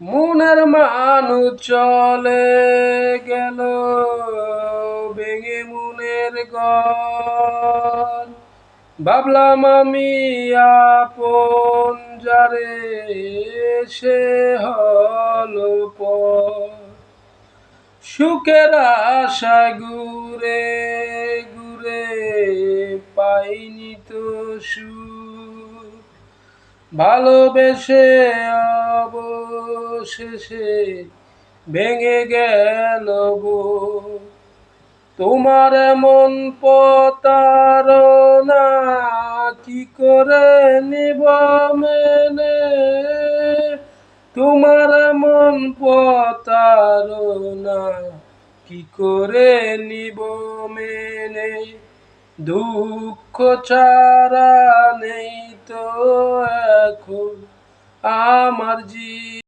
মনের মানুষ চলে গেল ভেঙে মনের ঘর। ভাবলাম আমি আপন যারে, সে হলো পর। সুখের আশায় ঘুরে ঘুরে পাইনি তো সুখ, ভালোবেসে অবশেষে ভেঙে গেল বুক। তোমার এমন প্রতারণা কি করে নিব মেনে, তোমার এমন প্রতারণা কি করে নিব মেনে। দুঃখ ছাড়া নেই তো এখন আমার